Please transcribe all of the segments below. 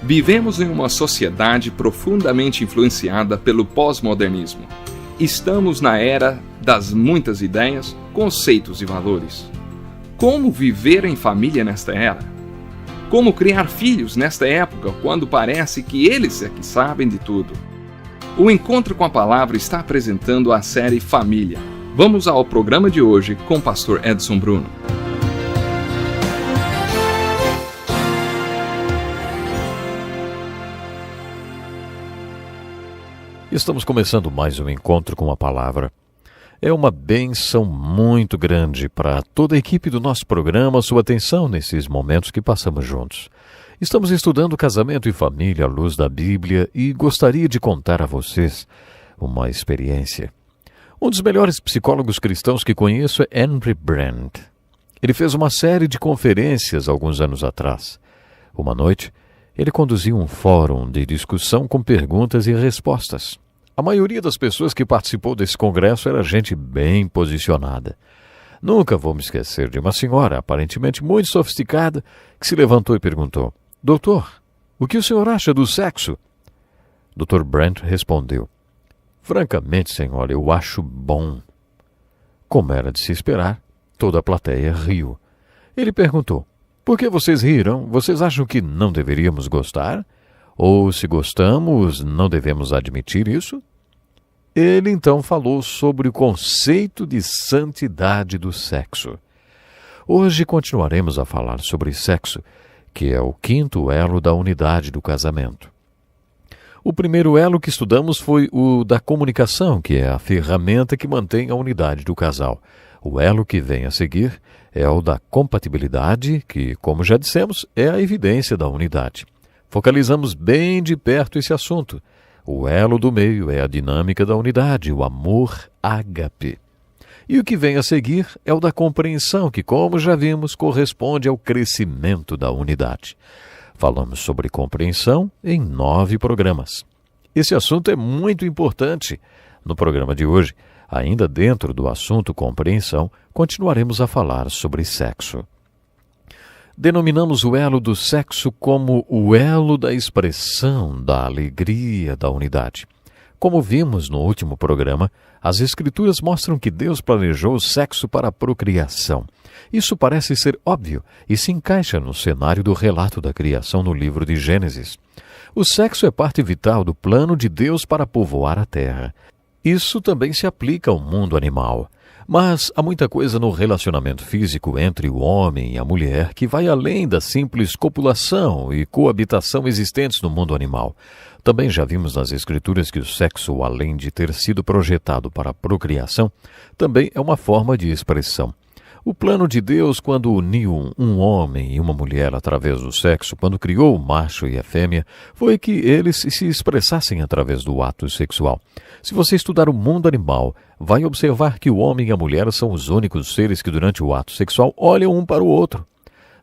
Vivemos em uma sociedade profundamente influenciada pelo pós-modernismo. Estamos na era das muitas ideias, conceitos e valores. Como viver em família nesta era? Como criar filhos nesta época, quando parece que eles é que sabem de tudo? O Encontro com a Palavra está apresentando a série Família. Vamos ao programa de hoje com o pastor Edson Bruno. Estamos começando mais um Encontro com a Palavra. É uma bênção muito grande para toda a equipe do nosso programa, sua atenção nesses momentos que passamos juntos. Estamos estudando casamento e família à luz da Bíblia e gostaria de contar a vocês uma experiência. Um dos melhores psicólogos cristãos que conheço é Henry Brandt. Ele fez uma série de conferências alguns anos atrás. Uma noite, ele conduziu um fórum de discussão com perguntas e respostas. A maioria das pessoas que participou desse congresso era gente bem posicionada. Nunca vou me esquecer de uma senhora, aparentemente muito sofisticada, que se levantou e perguntou: "Doutor, o que o senhor acha do sexo?" Dr. Brandt respondeu: "Francamente, senhora, eu acho bom." Como era de se esperar, toda a plateia riu. Ele perguntou: "Por que vocês riram? Vocês acham que não deveríamos gostar? Ou, se gostamos, não devemos admitir isso?" Ele então falou sobre o conceito de santidade do sexo. Hoje continuaremos a falar sobre sexo, que é o quinto elo da unidade do casamento. O primeiro elo que estudamos foi o da comunicação, que é a ferramenta que mantém a unidade do casal. O elo que vem a seguir é o da compatibilidade, que, como já dissemos, é a evidência da unidade. Focalizamos bem de perto esse assunto. O elo do meio é a dinâmica da unidade, o amor ágape. E o que vem a seguir é o da compreensão, que, como já vimos, corresponde ao crescimento da unidade. Falamos sobre compreensão em 9 programas. Esse assunto é muito importante. No programa de hoje, ainda dentro do assunto compreensão, continuaremos a falar sobre sexo. Denominamos o elo do sexo como o elo da expressão da alegria da unidade. Como vimos no último programa, as Escrituras mostram que Deus planejou o sexo para a procriação. Isso parece ser óbvio e se encaixa no cenário do relato da criação no livro de Gênesis. O sexo é parte vital do plano de Deus para povoar a terra. Isso também se aplica ao mundo animal. Mas há muita coisa no relacionamento físico entre o homem e a mulher que vai além da simples copulação e coabitação existentes no mundo animal. Também já vimos nas Escrituras que o sexo, além de ter sido projetado para a procriação, também é uma forma de expressão. O plano de Deus, quando uniu um homem e uma mulher através do sexo, quando criou o macho e a fêmea, foi que eles se expressassem através do ato sexual. Se você estudar o mundo animal, vai observar que o homem e a mulher são os únicos seres que durante o ato sexual olham um para o outro.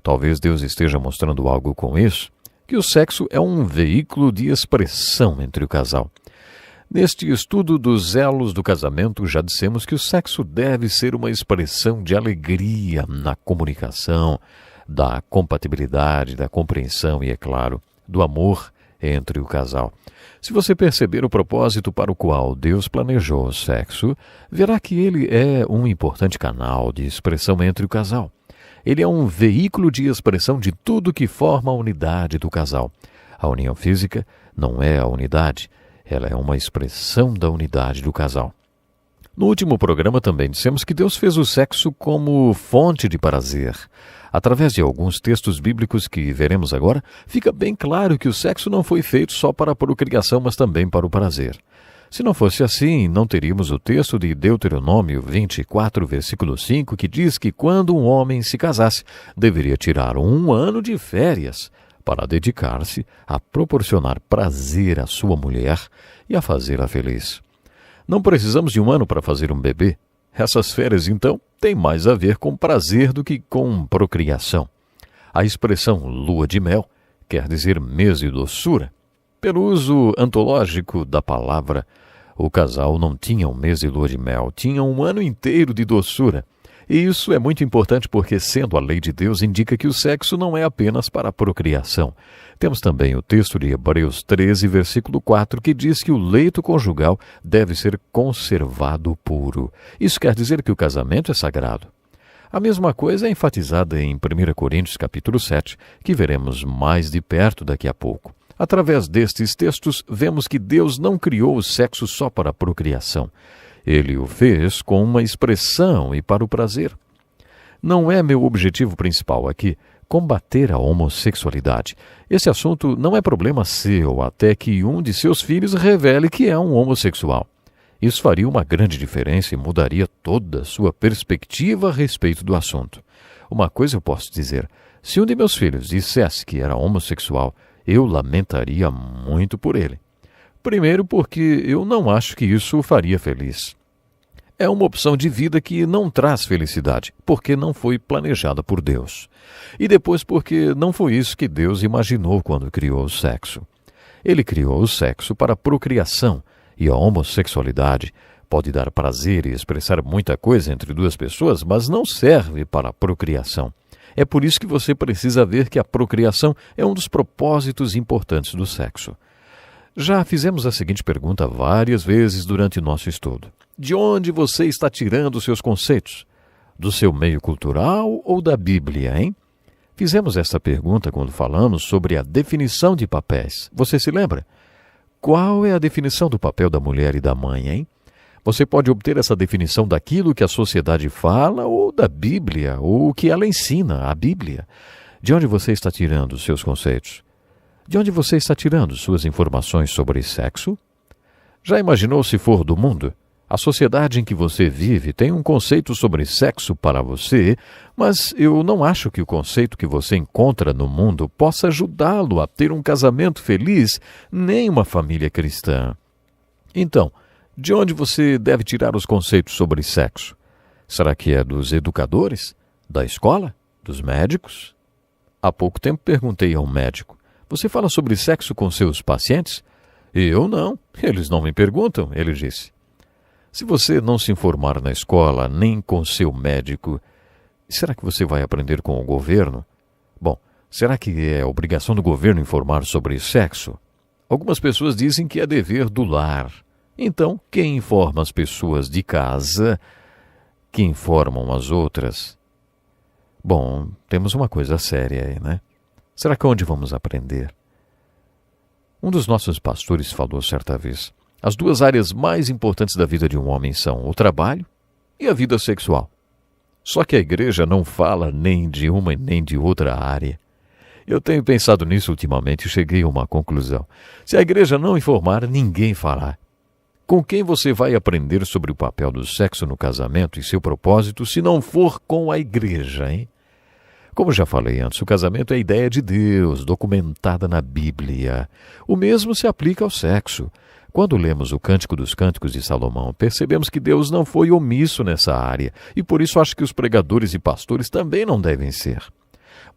Talvez Deus esteja mostrando algo com isso, que o sexo é um veículo de expressão entre o casal. Neste estudo dos elos do casamento, já dissemos que o sexo deve ser uma expressão de alegria na comunicação, da compatibilidade, da compreensão e, é claro, do amor entre o casal. Se você perceber o propósito para o qual Deus planejou o sexo, verá que ele é um importante canal de expressão entre o casal. Ele é um veículo de expressão de tudo que forma a unidade do casal. A união física não é a unidade, ela é uma expressão da unidade do casal. No último programa também dissemos que Deus fez o sexo como fonte de prazer. Através de alguns textos bíblicos que veremos agora, fica bem claro que o sexo não foi feito só para a procriação, mas também para o prazer. Se não fosse assim, não teríamos o texto de Deuteronômio 24, versículo 5, que diz que quando um homem se casasse, deveria tirar 1 ano de férias para dedicar-se a proporcionar prazer à sua mulher e a fazê-la feliz. Não precisamos de 1 ano para fazer um bebê. Essas férias, então, têm mais a ver com prazer do que com procriação. A expressão lua de mel quer dizer mês de doçura. Pelo uso antológico da palavra, o casal não tinha um mês de lua de mel, tinha 1 ano inteiro de doçura. E isso é muito importante porque, sendo a lei de Deus, indica que o sexo não é apenas para a procriação. Temos também o texto de Hebreus 13, versículo 4, que diz que o leito conjugal deve ser conservado puro. Isso quer dizer que o casamento é sagrado. A mesma coisa é enfatizada em 1 Coríntios capítulo 7, que veremos mais de perto daqui a pouco. Através destes textos, vemos que Deus não criou o sexo só para a procriação. Ele o fez com uma expressão e para o prazer. Não é meu objetivo principal aqui combater a homossexualidade. Esse assunto não é problema seu até que um de seus filhos revele que é um homossexual. Isso faria uma grande diferença e mudaria toda a sua perspectiva a respeito do assunto. Uma coisa eu posso dizer: se um de meus filhos dissesse que era homossexual, eu lamentaria muito por ele. Primeiro, porque eu não acho que isso o faria feliz. É uma opção de vida que não traz felicidade, porque não foi planejada por Deus. E depois, porque não foi isso que Deus imaginou quando criou o sexo. Ele criou o sexo para a procriação, e a homossexualidade pode dar prazer e expressar muita coisa entre duas pessoas, mas não serve para a procriação. É por isso que você precisa ver que a procriação é um dos propósitos importantes do sexo. Já fizemos a seguinte pergunta várias vezes durante nosso estudo: de onde você está tirando os seus conceitos? Do seu meio cultural ou da Bíblia, hein? Fizemos essa pergunta quando falamos sobre a definição de papéis. Você se lembra? Qual é a definição do papel da mulher e da mãe, hein? Você pode obter essa definição daquilo que a sociedade fala ou da Bíblia, ou o que ela ensina, a Bíblia. De onde você está tirando os seus conceitos? De onde você está tirando suas informações sobre sexo? Já imaginou se for do mundo? A sociedade em que você vive tem um conceito sobre sexo para você, mas eu não acho que o conceito que você encontra no mundo possa ajudá-lo a ter um casamento feliz, nem uma família cristã. Então, de onde você deve tirar os conceitos sobre sexo? Será que é dos educadores? Da escola? Dos médicos? Há pouco tempo perguntei a um médico: você fala sobre sexo com seus pacientes? Eu não. Eles não me perguntam, ele disse. Se você não se informar na escola, nem com seu médico, será que você vai aprender com o governo? Bom, será que é obrigação do governo informar sobre sexo? Algumas pessoas dizem que é dever do lar. Então, quem informa as pessoas de casa que informam as outras? Bom, temos uma coisa séria aí, né? Será que onde vamos aprender? Um dos nossos pastores falou certa vez: as duas áreas mais importantes da vida de um homem são o trabalho e a vida sexual. Só que a igreja não fala nem de uma nem de outra área. Eu tenho pensado nisso ultimamente e cheguei a uma conclusão: se a igreja não informar, ninguém fará. Com quem você vai aprender sobre o papel do sexo no casamento e seu propósito se não for com a igreja, hein? Como já falei antes, o casamento é a ideia de Deus, documentada na Bíblia. O mesmo se aplica ao sexo. Quando lemos o Cântico dos Cânticos de Salomão, percebemos que Deus não foi omisso nessa área, e por isso acho que os pregadores e pastores também não devem ser.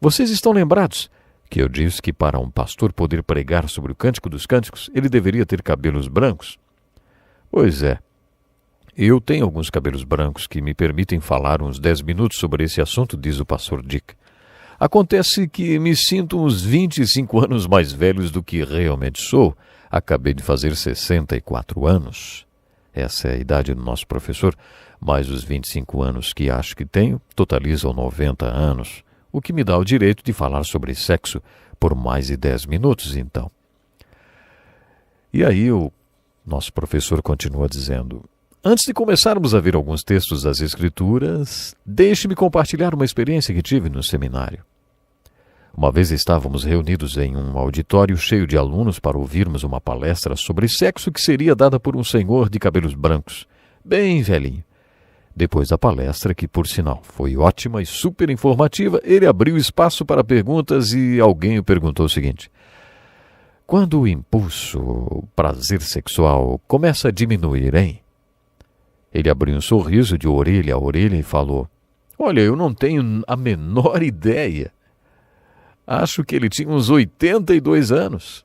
Vocês estão lembrados que eu disse que para um pastor poder pregar sobre o Cântico dos Cânticos, ele deveria ter cabelos brancos? Pois é. Eu tenho alguns cabelos brancos que me permitem falar uns 10 minutos sobre esse assunto, diz o pastor Dick. Acontece que me sinto uns 25 anos mais velhos do que realmente sou. Acabei de fazer 64 anos. Essa é a idade do nosso professor, mais os 25 anos que acho que tenho totalizam 90 anos, o que me dá o direito de falar sobre sexo por mais de 10 minutos, então. E aí o nosso professor continua dizendo: antes de começarmos a ver alguns textos das Escrituras, deixe-me compartilhar uma experiência que tive no seminário. Uma vez estávamos reunidos em um auditório cheio de alunos para ouvirmos uma palestra sobre sexo que seria dada por um senhor de cabelos brancos, bem velhinho. Depois da palestra, que por sinal foi ótima e super informativa, ele abriu espaço para perguntas e alguém o perguntou o seguinte: quando o impulso, o prazer sexual, começa a diminuir, hein? Ele abriu um sorriso de orelha a orelha e falou: olha, eu não tenho a menor ideia. Acho que ele tinha uns 82 anos.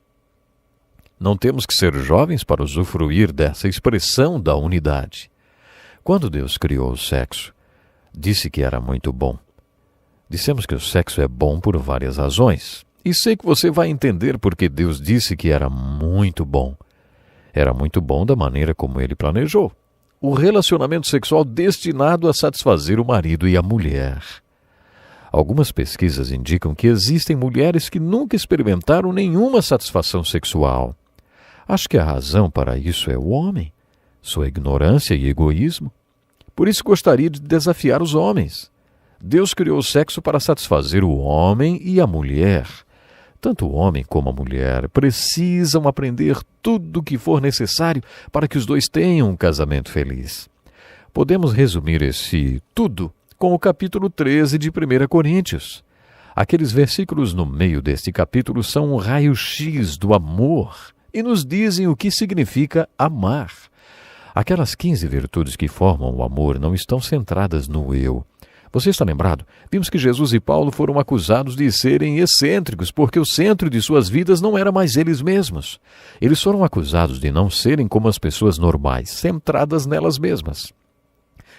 Não temos que ser jovens para usufruir dessa expressão da unidade. Quando Deus criou o sexo, disse que era muito bom. Dissemos que o sexo é bom por várias razões. E sei que você vai entender porque Deus disse que era muito bom. Era muito bom da maneira como Ele planejou. O relacionamento sexual destinado a satisfazer o marido e a mulher. Algumas pesquisas indicam que existem mulheres que nunca experimentaram nenhuma satisfação sexual. Acho que a razão para isso é o homem, sua ignorância e egoísmo. Por isso gostaria de desafiar os homens. Deus criou o sexo para satisfazer o homem e a mulher. Tanto o homem como a mulher precisam aprender tudo o que for necessário para que os dois tenham um casamento feliz. Podemos resumir esse tudo com o capítulo 13 de 1 Coríntios. Aqueles versículos no meio deste capítulo são um raio-x do amor e nos dizem o que significa amar. Aquelas 15 virtudes que formam o amor não estão centradas no eu. Você está lembrado? Vimos que Jesus e Paulo foram acusados de serem excêntricos porque o centro de suas vidas não era mais eles mesmos. Eles foram acusados de não serem como as pessoas normais, centradas nelas mesmas.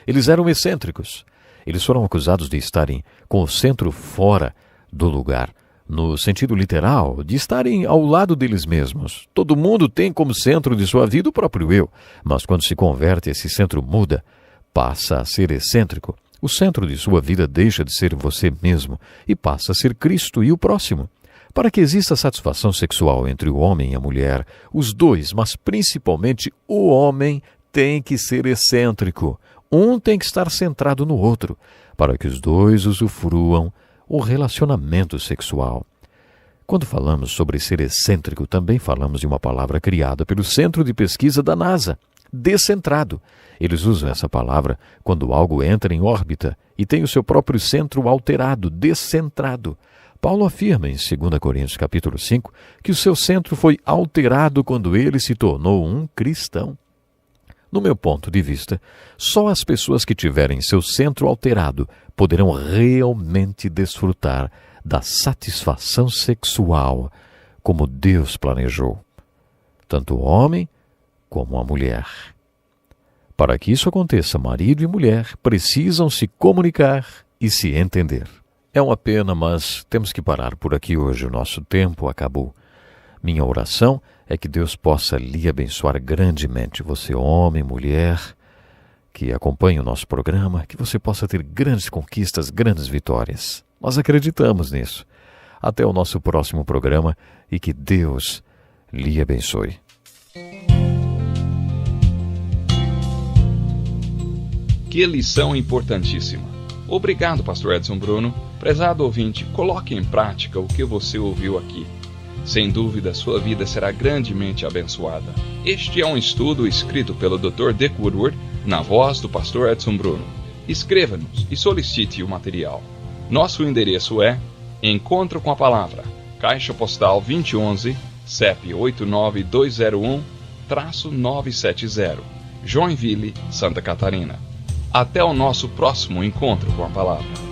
Eles eram excêntricos. Eles foram acusados de estarem com o centro fora do lugar, no sentido literal, de estarem ao lado deles mesmos. Todo mundo tem como centro de sua vida o próprio eu, mas quando se converte, esse centro muda, passa a ser excêntrico. O centro de sua vida deixa de ser você mesmo e passa a ser Cristo e o próximo. Para que exista satisfação sexual entre o homem e a mulher, os dois, mas principalmente o homem, tem que ser excêntrico. Um tem que estar centrado no outro, para que os dois usufruam o relacionamento sexual. Quando falamos sobre ser excêntrico, também falamos de uma palavra criada pelo Centro de Pesquisa da NASA, descentrado. Eles usam essa palavra quando algo entra em órbita e tem o seu próprio centro alterado, descentrado. Paulo afirma em 2 Coríntios capítulo 5 que o seu centro foi alterado quando ele se tornou um cristão. No meu ponto de vista, só as pessoas que tiverem seu centro alterado poderão realmente desfrutar da satisfação sexual como Deus planejou, tanto o homem como a mulher. Para que isso aconteça, marido e mulher precisam se comunicar e se entender. É uma pena, mas temos que parar por aqui hoje. O nosso tempo acabou. Minha oração é que Deus possa lhe abençoar grandemente, você homem, mulher, que acompanha o nosso programa, que você possa ter grandes conquistas, grandes vitórias. Nós acreditamos nisso. Até o nosso próximo programa e que Deus lhe abençoe. Que lição importantíssima. Obrigado, Pastor Edson Bruno. Prezado ouvinte, coloque em prática o que você ouviu aqui. Sem dúvida, sua vida será grandemente abençoada. Este é um estudo escrito pelo Dr. Dick Woodward, na voz do Pastor Edson Bruno. Escreva-nos e solicite o material. Nosso endereço é Encontro com a Palavra, Caixa Postal 2011, CEP 89201-970, Joinville, Santa Catarina. Até o nosso próximo Encontro com a Palavra.